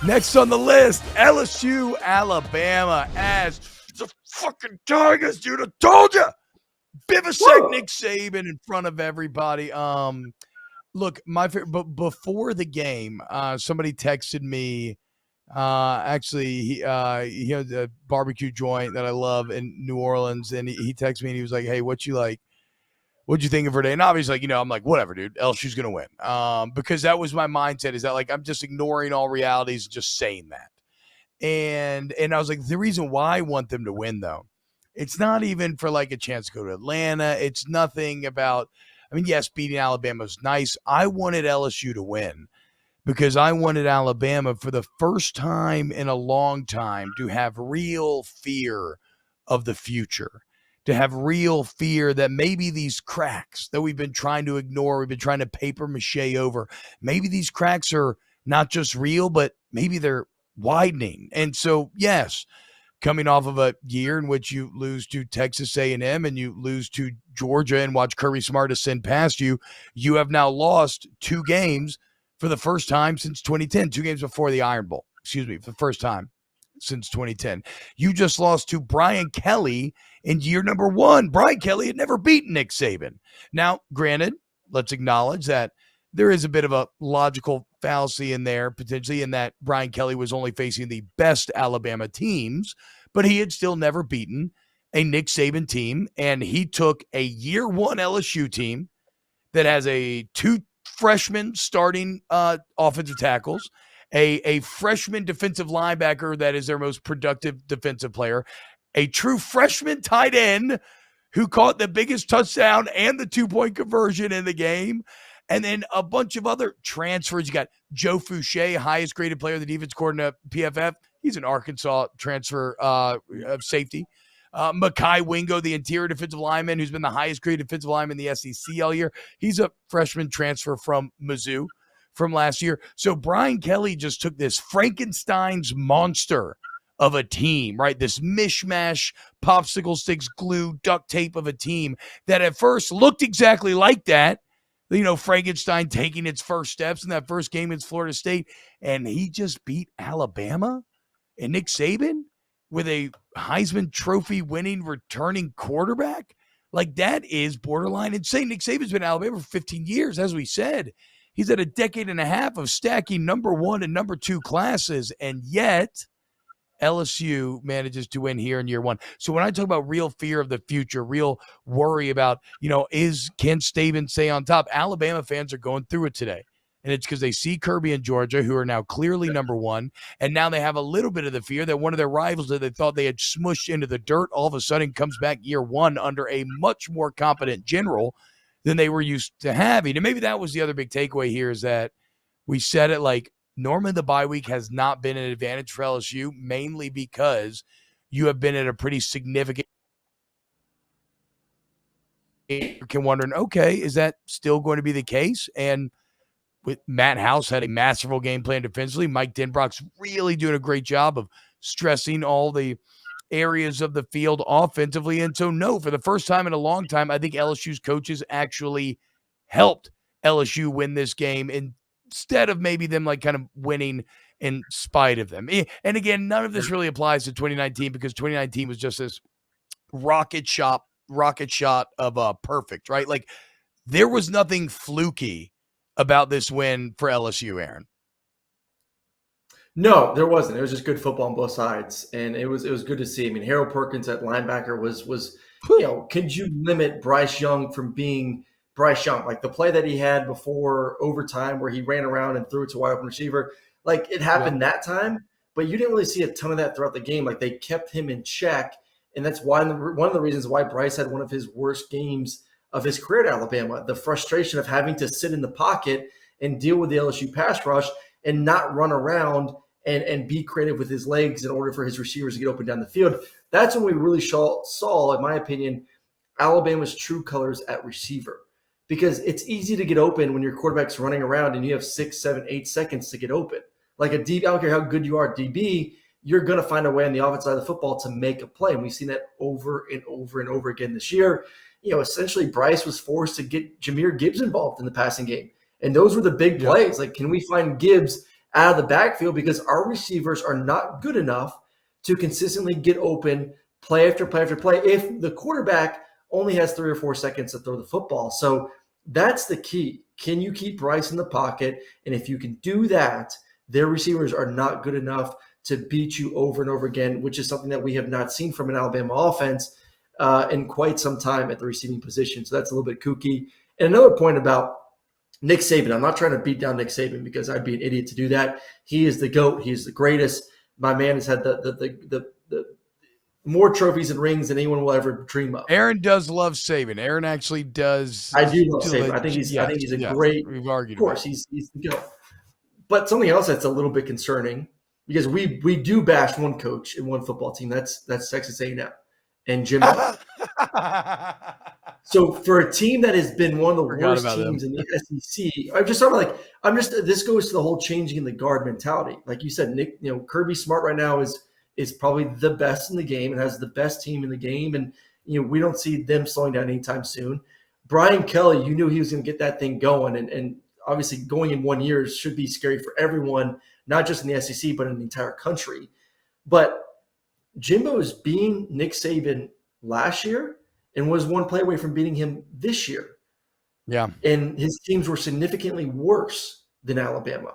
Next on the list, LSU, Alabama. As the fucking Tigers, dude, I told you. Bivasek Nick Saban in front of everybody. Look, my favorite, but before the game, somebody texted me. Actually, he has a barbecue joint that I love in New Orleans, and he texted me and he was like, "Hey, what'd you think of her day?" And obviously, like, I'm like, whatever, dude. LSU's gonna win. Because that was my mindset. Is that like I'm just ignoring all realities, and just saying that. And I was like, the reason why I want them to win, though, it's not even for like a chance to go to Atlanta. It's nothing about. I mean, yes, beating Alabama was nice. I wanted LSU to win because I wanted Alabama for the first time in a long time to have real fear of the future, to have real fear that maybe these cracks that we've been trying to ignore, we've been trying to paper mache over, maybe these cracks are not just real, but maybe they're widening. And so, yes, coming off of a year in which you lose to Texas A&M and you lose to Georgia and watch Kirby Smart ascend past you, you have now lost 2 games for the first time since 2010, 2 games before the Iron Bowl. Excuse me, for the first time since 2010. You just lost to Brian Kelly in year number 1. Brian Kelly had never beaten Nick Saban. Now, granted, let's acknowledge that there is a bit of a logical fallacy in there, potentially, in that Brian Kelly was only facing the best Alabama teams, but he had still never beaten a Nick Saban team, and he took a year 1 LSU team that has a 2 freshman starting offensive tackles, a freshman defensive linebacker that is their most productive defensive player, a true freshman tight end who caught the biggest touchdown and the 2-point conversion in the game, and then a bunch of other transfers. You got Joe Fouché, highest graded player of the defense according to PFF. He's an Arkansas transfer of safety. Mekhi Wingo, the interior defensive lineman, who's been the highest graded defensive lineman in the SEC all year. He's a freshman transfer from Mizzou from last year. So Brian Kelly just took this Frankenstein's monster of a team, right? This mishmash, popsicle sticks, glue, duct tape of a team that at first looked exactly like that. Frankenstein taking its first steps in that first game against Florida State, and he just beat Alabama and Nick Saban with a Heisman Trophy winning returning quarterback. Like, that is borderline insane. Nick Saban's been in Alabama for 15 years, as we said. He's had a decade and a half of stacking number 1 and number 2 classes, and yet LSU manages to win here in year 1. So when I talk about real fear of the future, real worry about, can Saban stay on top? Alabama fans are going through it today. And it's because they see Kirby and Georgia, who are now clearly number 1. And now they have a little bit of the fear that one of their rivals that they thought they had smushed into the dirt all of a sudden comes back year 1 under a much more competent general than they were used to having. And maybe that was the other big takeaway here, is that we said it, like, normally the bye week has not been an advantage for LSU, mainly because you have been at a pretty significant – wondering, okay, is that still going to be the case? And with Matt House had a masterful game plan defensively. Mike Denbrock's really doing a great job of stressing all the areas of the field offensively. And so, no, for the first time in a long time, I think LSU's coaches actually helped LSU win this game instead of maybe them like kind of winning in spite of them. And again, none of this really applies to 2019 because 2019 was just this rocket shot of perfect, right? Like, there was nothing fluky about this win for LSU, Aaron. No, there wasn't. It was just good football on both sides, and it was good to see. I mean, Harold Perkins at linebacker was could you limit Bryce Young from being Bryce Young? Like the play that he had before overtime where he ran around and threw it to a wide open receiver, like it happened that time, but you didn't really see a ton of that throughout the game. Like they kept him in check, and that's why one of the reasons why Bryce had one of his worst games of his career at Alabama. The frustration of having to sit in the pocket and deal with the LSU pass rush and not run around and be creative with his legs in order for his receivers to get open down the field. That's when we really saw, in my opinion, Alabama's true colors at receiver. Because it's easy to get open when your quarterback's running around and you have 6, 7, 8 seconds to get open. Like a DB, I don't care how good you are at DB, you're going to find a way on the offensive side of the football to make a play. And we've seen that over and over and over again this year. Essentially Bryce was forced to get Jahmyr Gibbs involved in the passing game. And those were the big plays. Like, can we find Gibbs out of the backfield because our receivers are not good enough to consistently get open play after play after play if the quarterback only has 3 or 4 seconds to throw the football. So that's the key. Can you keep Bryce in the pocket? And if you can do that, their receivers are not good enough to beat you over and over again, which is something that we have not seen from an Alabama offense in quite some time at the receiving position. So that's a little bit kooky. And another point about Nick Saban, I'm not trying to beat down Nick Saban because I'd be an idiot to do that. He is the GOAT. He is the greatest. My man has had the more trophies and rings than anyone will ever dream of. Aaron does love Saban. Aaron actually does. I do love Saban. I think he's a great. We've argued. Of course, he's the GOAT. But something else that's a little bit concerning because we do bash one coach and one football team. That's Texas A&M and Jimbo. So for a team that has been one of the worst teams in the SEC, this goes to the whole changing in the guard mentality. Like you said, Nick, Kirby Smart right now is probably the best in the game and has the best team in the game. And, we don't see them slowing down anytime soon. Brian Kelly, you knew he was going to get that thing going. And obviously going in 1 year should be scary for everyone, not just in the SEC, but in the entire country. But Jimbo is beating Nick Saban last year and was one play away from beating him this year. Yeah. And his teams were significantly worse than Alabama.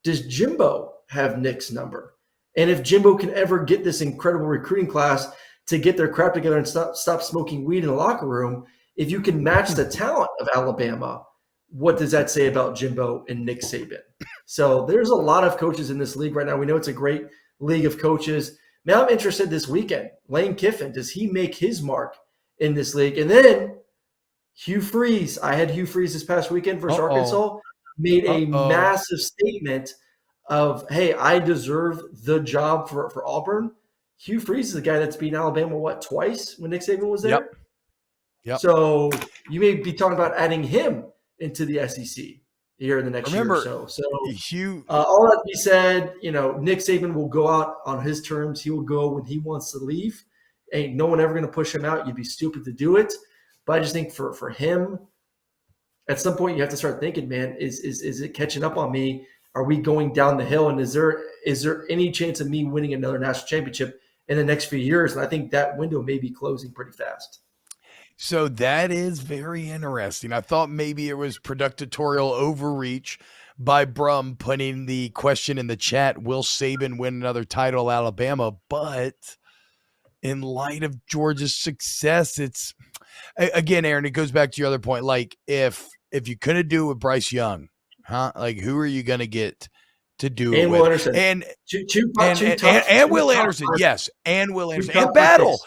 Does Jimbo have Nick's number? And if Jimbo can ever get this incredible recruiting class to get their crap together and stop smoking weed in the locker room, if you can match the talent of Alabama, what does that say about Jimbo and Nick Saban? So there's a lot of coaches in this league right now. We know it's a great league of coaches. Now I'm interested this weekend. Lane Kiffin, does he make his mark in this league? And then Hugh Freeze. I had Hugh Freeze this past weekend versus Arkansas. Made a massive statement of, hey, I deserve the job for Auburn. Hugh Freeze is the guy that's beaten Alabama, twice when Nick Saban was there? Yep. So you may be talking about adding him into the SEC here in the next year or so. So all that to be said, Nick Saban will go out on his terms. He will go when he wants to leave. Ain't no one ever going to push him out. You'd be stupid to do it. But I just think for him, at some point you have to start thinking, man, is it catching up on me? Are we going down the hill? And is there any chance of me winning another national championship in the next few years? And I think that window may be closing pretty fast. So that is very interesting. I thought maybe it was productorial overreach by Brum putting the question in the chat, will Saban win another title at Alabama? But in light of Georgia's success, it's, again, Aaron, it goes back to your other point. Like, if you couldn't do it with Bryce Young, like, who are you going to get to do it with? Will Anderson. And Will Anderson, yes. And Will Anderson. And Battle.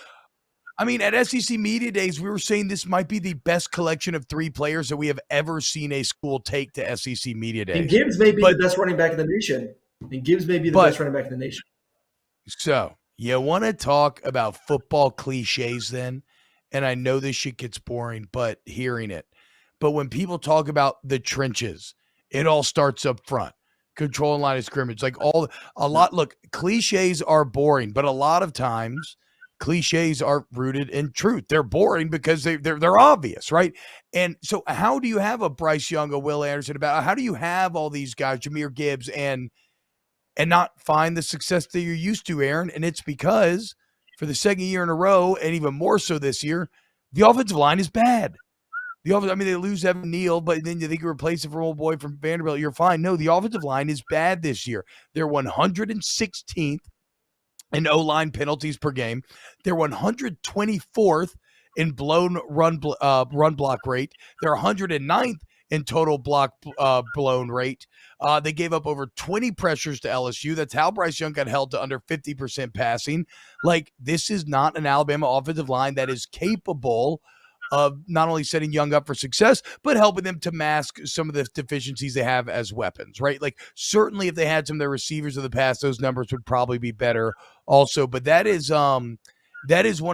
I mean, at SEC Media Days, we were saying this might be the best collection of 3 players that we have ever seen a school take to SEC Media Days. And Gibbs may be the best running back in the nation. Best running back in the nation. So, you want to talk about football cliches then? And I know this shit gets boring, but hearing it. But when people talk about the trenches, it all starts up front. Controlling line of scrimmage. Look, cliches are boring, but a lot of times cliches are rooted in truth. They're boring because they're obvious, right? And so how do you have a Bryce Young, a Will Anderson, how do you have all these guys, Jahmyr Gibbs, and not find the success that you're used to, Aaron? And it's because for the second year in a row, and even more so this year, the offensive line is bad. They lose Evan Neal, but then you think you replace it for old boy from Vanderbilt, you're fine. No, the offensive line is bad this year. They're 116th in O-line penalties per game. They're 124th in blown run block rate. They're 109th in total block blown rate. They gave up over 20 pressures to LSU. That's how Bryce Young got held to under 50% passing. Like, this is not an Alabama offensive line that is capable of not only setting Young up for success, but helping them to mask some of the deficiencies they have as weapons, right? Like, certainly if they had some of their receivers of the past, those numbers would probably be better also. But that is one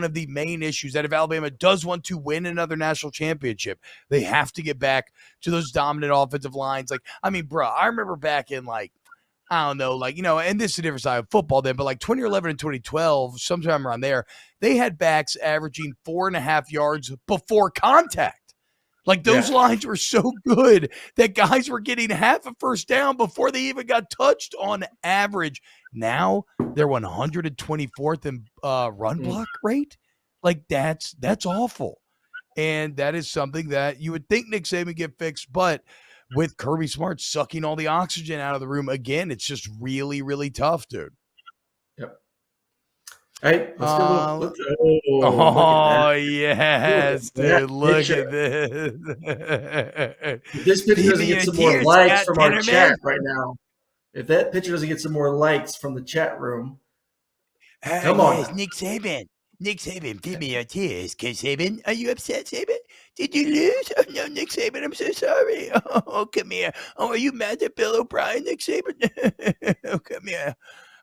of the main issues, that if Alabama does want to win another national championship, they have to get back to those dominant offensive lines. Like, I mean, bro, I remember back in and this is a different side of football then, but like 2011 and 2012, sometime around there, they had backs averaging 4.5 yards before contact. Like those lines were so good that guys were getting half a first down before they even got touched on average. Now they're 124th in run block rate. Like that's awful. And that is something that you would think Nick Saban get fixed, but with Kirby Smart sucking all the oxygen out of the room again, it's just really, really tough, dude. Yep. Hey, let's get a little. Look at yes, that dude. Look picture. at this. If this picture doesn't get some more likes from our chat right now, if that picture doesn't get some more likes from the chat room, come on. Yes, Nick Saban. Nick Saban, feed me your tears. Cause Saban, are you upset, Saban? Did you lose? Oh no, Nick Saban, I'm so sorry. Oh, come here. Oh, are you mad at Bill O'Brien, Nick Saban? Oh, come here.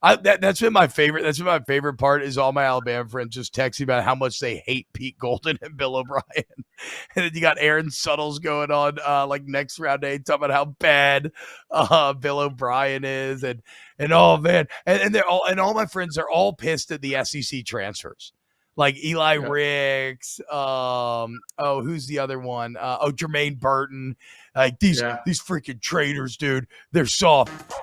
That's been my favorite. That's been my favorite part is all my Alabama friends just texting about how much they hate Pete Golden and Bill O'Brien. And then you got Aaron Suttles going on like next round day talking about how bad Bill O'Brien is and oh man. And they're all my friends are all pissed at the SEC transfers. Like Eli Ricks, who's the other one? Jermaine Burton. Like these freaking traitors, dude. They're soft.